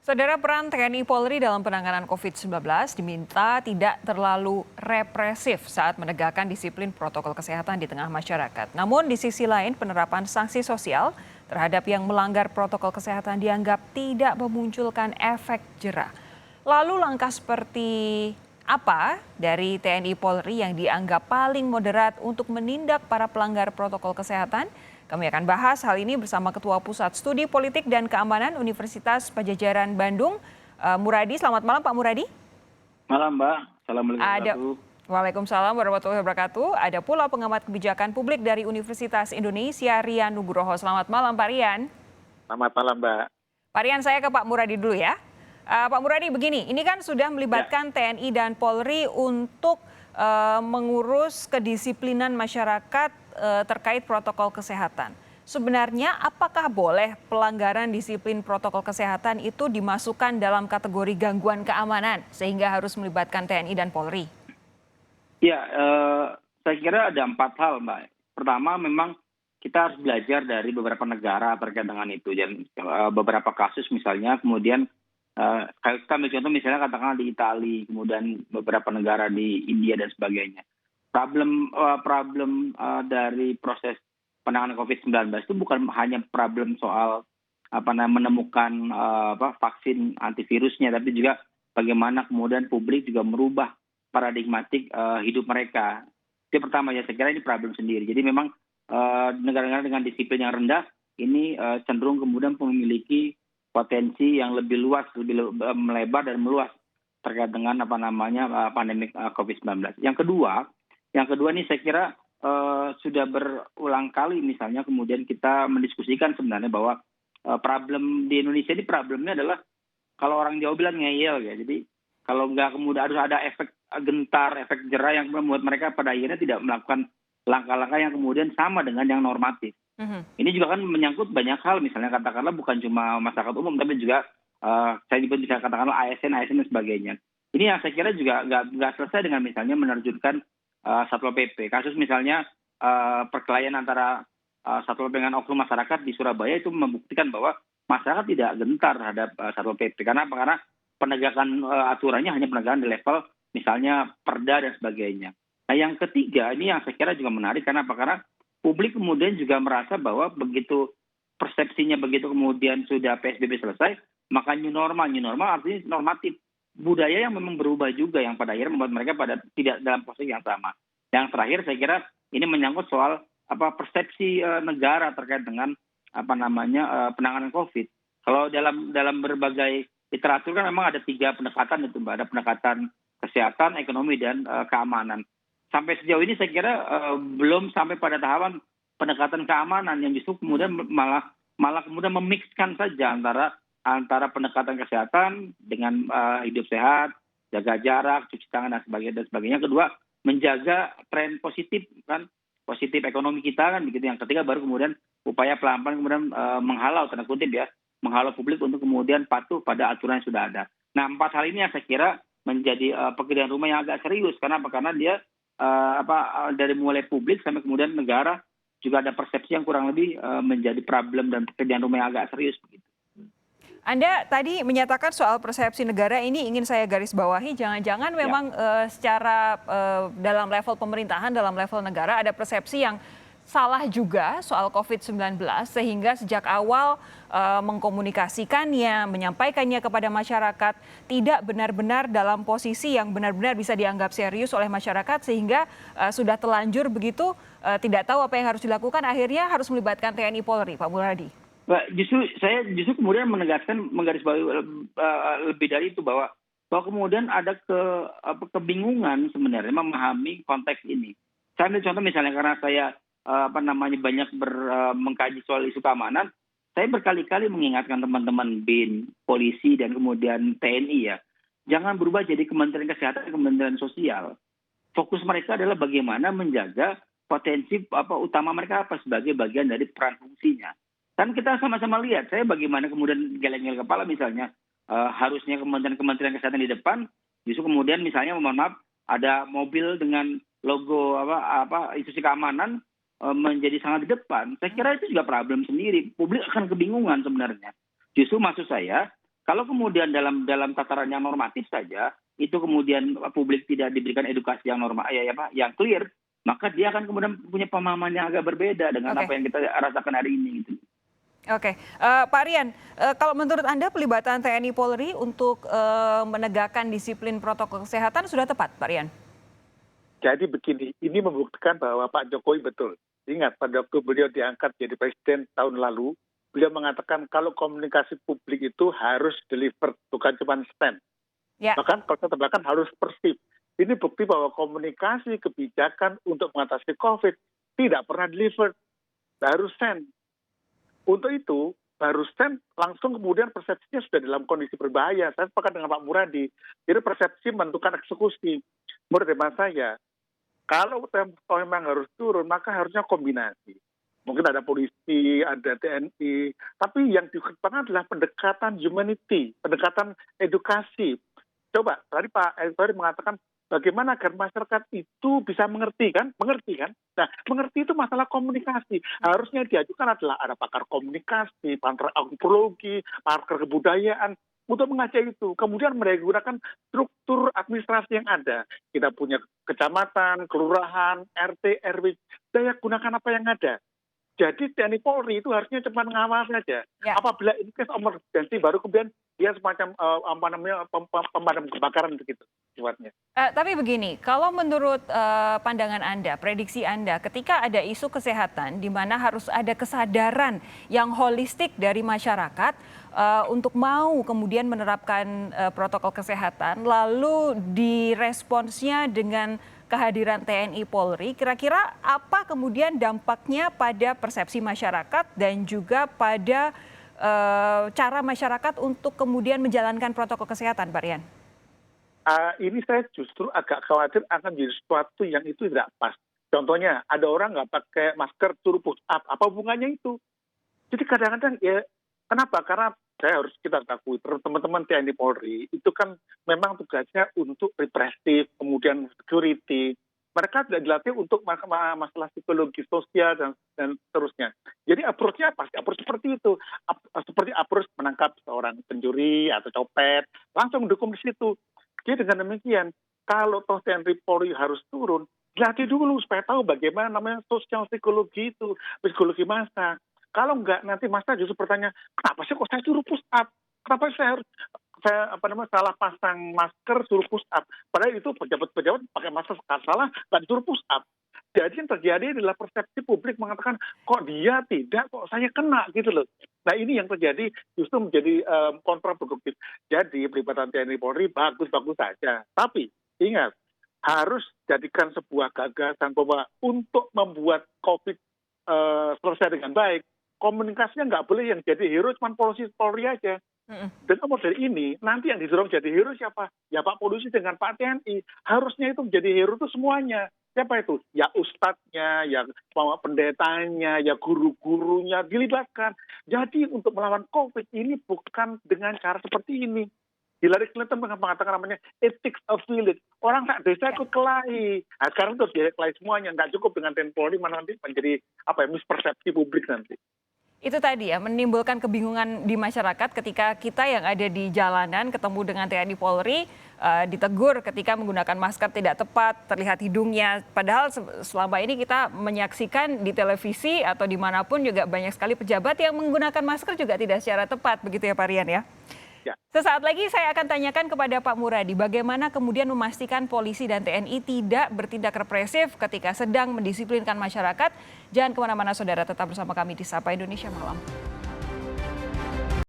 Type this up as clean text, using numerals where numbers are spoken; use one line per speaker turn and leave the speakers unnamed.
Saudara, peran TNI Polri dalam penanganan COVID-19 diminta tidak terlalu represif saat menegakkan disiplin protokol kesehatan di tengah masyarakat. Namun di sisi lain penerapan sanksi sosial terhadap yang melanggar protokol kesehatan dianggap tidak memunculkan efek jera. Lalu langkah seperti apa dari TNI Polri yang dianggap paling moderat untuk menindak para pelanggar protokol kesehatan? Kami akan bahas hal ini bersama Ketua Pusat Studi Politik dan Keamanan Universitas Padjadjaran Bandung, Muradi. Selamat malam Pak Muradi.
Malam Mbak, Assalamualaikum
Ada
warahmatullahi wabarakatuh.
Waalaikumsalam warahmatullahi wabarakatuh. Ada pula pengamat kebijakan publik dari Universitas Indonesia, Rian Nugroho. Selamat malam Pak Rian.
Selamat malam Mbak.
Pak Rian, saya ke Pak Muradi dulu ya. Pak Muradi, begini, ini kan sudah melibatkan TNI dan Polri untuk mengurus kedisiplinan masyarakat terkait protokol kesehatan. Sebenarnya apakah boleh pelanggaran disiplin protokol kesehatan itu dimasukkan dalam kategori gangguan keamanan sehingga harus melibatkan TNI dan Polri?
Ya, saya kira ada 4 hal Mbak. Pertama memang kita harus belajar dari beberapa negara terkait dengan itu. Dan beberapa kasus misalnya kemudian kita ambil contoh misalnya katakanlah di Italia, kemudian beberapa negara di India dan sebagainya. Problem dari proses penanganan COVID-19 itu bukan hanya problem soal menemukan vaksin antivirusnya, tapi juga bagaimana kemudian publik juga merubah paradigmatik hidup mereka. Itu pertama ya, saya kira ini problem sendiri. Jadi memang negara-negara dengan disiplin yang rendah ini cenderung kemudian memiliki potensi yang lebih luas, lebih melebar dan meluas terkait dengan pandemi COVID-19. Yang kedua ini saya kira sudah berulang kali misalnya kemudian kita mendiskusikan sebenarnya bahwa problem di Indonesia ini problemnya adalah kalau orang Jawa bilang ngeyel ya. Jadi kalau nggak kemudian harus ada efek gentar, efek jera yang membuat mereka pada akhirnya tidak melakukan langkah-langkah yang kemudian sama dengan yang normatif. Ini juga kan menyangkut banyak hal, misalnya katakanlah bukan cuma masyarakat umum tapi juga saya bisa katakanlah ASN dan sebagainya. Ini yang saya kira juga nggak selesai dengan misalnya menerjunkan Satpol PP. Kasus misalnya perkelahian antara Satpol PP dengan oknum masyarakat di Surabaya itu membuktikan bahwa masyarakat tidak gentar terhadap Satpol PP. Karena apa? Karena penegakan aturannya hanya penegakan di level misalnya perda dan sebagainya. Nah yang ketiga ini yang saya kira juga menarik karena apa? Karena publik kemudian juga merasa bahwa begitu persepsinya begitu kemudian sudah PSBB selesai, maka new normal artinya normatif. Budaya yang memang berubah juga yang pada akhirnya membuat mereka pada tidak dalam posisi yang sama. Yang terakhir saya kira ini menyangkut soal persepsi negara terkait dengan penanganan COVID. Kalau dalam berbagai literatur kan memang ada 3 pendekatan itu Mbak. Ada pendekatan kesehatan, ekonomi dan keamanan. Sampai sejauh ini saya kira belum sampai pada tahapan pendekatan keamanan yang justru kemudian malah kemudian memixkan saja antara pendekatan kesehatan dengan hidup sehat, jaga jarak, cuci tangan dan sebagainya. Kedua, menjaga tren positif positif ekonomi kita kan begitu. Yang ketiga baru kemudian upaya pelan-pelan kemudian menghalau tanda kutip ya, menghalau publik untuk kemudian patuh pada aturan yang sudah ada. Nah, 4 hal ini yang saya kira menjadi pekerjaan rumah yang agak serius karena dia dari mulai publik sampai kemudian negara juga ada persepsi yang kurang lebih menjadi problem dan pekerjaan rumah yang agak serius begitu.
Anda tadi menyatakan soal persepsi negara ini ingin saya garis bawahi, jangan-jangan memang secara dalam level pemerintahan, dalam level negara ada persepsi yang salah juga soal COVID-19 sehingga sejak awal mengkomunikasikannya, menyampaikannya kepada masyarakat tidak benar-benar dalam posisi yang benar-benar bisa dianggap serius oleh masyarakat sehingga sudah telanjur begitu tidak tahu apa yang harus dilakukan, akhirnya harus melibatkan TNI Polri, Pak Muradi.
Saya kemudian menggarisbawahi lebih dari itu bahwa kemudian ada kebingungan sebenarnya memahami konteks ini. Saya ambil contoh misalnya karena saya banyak mengkaji soal isu keamanan, saya berkali-kali mengingatkan teman-teman BIN, polisi dan kemudian TNI ya, jangan berubah jadi Kementerian Kesehatan, Kementerian Sosial. Fokus mereka adalah bagaimana menjaga potensi utama mereka sebagai bagian dari peran fungsinya. Kan kita sama-sama lihat, saya bagaimana kemudian geleng-geleng kepala misalnya harusnya kementerian kesehatan di depan, justru kemudian misalnya mohon maaf ada mobil dengan logo institusi keamanan menjadi sangat di depan. Saya kira itu juga problem sendiri. Publik akan kebingungan sebenarnya. Justru maksud saya Kalau kemudian dalam tataran yang normatif saja, itu kemudian publik tidak diberikan edukasi yang normal, yang clear, maka dia akan kemudian punya pemahaman yang agak berbeda dengan
Oke.
apa yang kita rasakan hari ini. Gitu.
Oke, Pak Rian, kalau menurut Anda pelibatan TNI Polri untuk menegakkan disiplin protokol kesehatan sudah tepat, Pak Rian?
Jadi begini, ini membuktikan bahwa Pak Jokowi betul. Ingat pada waktu beliau diangkat jadi presiden tahun lalu, beliau mengatakan kalau komunikasi publik itu harus deliver, bukan cuma stand.
Ya.
Bahkan kalau kita bahkan harus persif. Ini bukti bahwa komunikasi kebijakan untuk mengatasi COVID tidak pernah deliver, harus stand. Untuk itu, baru stand langsung kemudian persepsinya sudah dalam kondisi berbahaya. Saya sepakat dengan Pak Muradi. Jadi persepsi menentukan eksekusi. Menurut hemat saya, kalau tempo memang harus turun, maka harusnya kombinasi. Mungkin ada polisi, ada TNI, tapi yang dikedepankan adalah pendekatan humanity, pendekatan edukasi. Coba, tadi Pak Erick mengatakan bagaimana agar masyarakat itu bisa mengerti kan? Nah, mengerti itu masalah komunikasi. Harusnya diajukan adalah ada pakar komunikasi, pakar antropologi, pakar kebudayaan, untuk mengajak itu. Kemudian menggunakan struktur administrasi yang ada. Kita punya kecamatan, kelurahan, RT, RW, daya gunakan apa yang ada. Jadi TNI Polri itu harusnya cuma mengawal saja.
Ya.
Apabila ini case emergency, baru kemudian dia semacam pemadam kebakaran begitu sifatnya.
Tapi begini, kalau menurut pandangan Anda, prediksi Anda, ketika ada isu kesehatan di mana harus ada kesadaran yang holistik dari masyarakat untuk mau kemudian menerapkan protokol kesehatan, lalu diresponsnya dengan kehadiran TNI Polri, kira-kira apa kemudian dampaknya pada persepsi masyarakat dan juga pada cara masyarakat untuk kemudian menjalankan protokol kesehatan, Pak Rian?
Ini saya justru agak khawatir akan jadi sesuatu yang itu tidak pas. Contohnya, ada orang nggak pakai masker suruh push up. Apa hubungannya itu? Jadi kadang-kadang ya, kenapa? Karena kita akui, teman-teman TNI Polri itu kan memang tugasnya untuk represif, kemudian security. Mereka tidak dilatih untuk masalah psikologi sosial dan seterusnya. Jadi approach-nya pasti approach seperti itu. Seperti approach menangkap seorang pencuri atau copet, langsung dukung di situ. Jadi dengan demikian, kalau toh TNI Polri harus turun, dilatih dulu supaya tahu bagaimana namanya sosial psikologi itu, psikologi massa. Kalau enggak, nanti massa justru bertanya, kenapa sih kok saya suruh push up? Kenapa saya salah pasang masker suruh push up? Padahal itu pejabat-pejabat pakai masker salah, nggak disuruh push up. Jadi yang terjadi adalah persepsi publik mengatakan, kok dia tidak, kok saya kena gitu loh. Nah ini yang terjadi justru menjadi kontraproduktif. Jadi pelibatan TNI Polri bagus-bagus saja. Tapi ingat, harus jadikan sebuah gagasan bahwa untuk membuat COVID selesai dengan baik, komunikasinya nggak boleh yang jadi hero cuma Polri aja. Dan model ini nanti yang didorong jadi hero siapa? Ya Pak Polisi dengan Pak TNI. Harusnya itu menjadi hero itu semuanya. Siapa itu? Ya ustadznya, ya pendetanya, ya guru-gurunya dilibatkan. Jadi untuk melawan COVID ini bukan dengan cara seperti ini. Hillary Clinton mengatakan namanya ethics of village. Orang tak desa ikut kelahi. Nah, sekarang itu harus kelahi semuanya. Nggak cukup dengan TNI Polri, mana nanti menjadi mispersepsi publik nanti.
Itu tadi ya, menimbulkan kebingungan di masyarakat ketika kita yang ada di jalanan ketemu dengan TNI Polri, ditegur ketika menggunakan masker tidak tepat, terlihat hidungnya. Padahal selama ini kita menyaksikan di televisi atau dimanapun juga banyak sekali pejabat yang menggunakan masker juga tidak secara tepat, begitu ya Pak Rian ya?
Ya.
Sesaat lagi saya akan tanyakan kepada Pak Muradi bagaimana kemudian memastikan polisi dan TNI tidak bertindak represif ketika sedang mendisiplinkan masyarakat. Jangan kemana-mana saudara, tetap bersama kami di Sapa Indonesia Malam.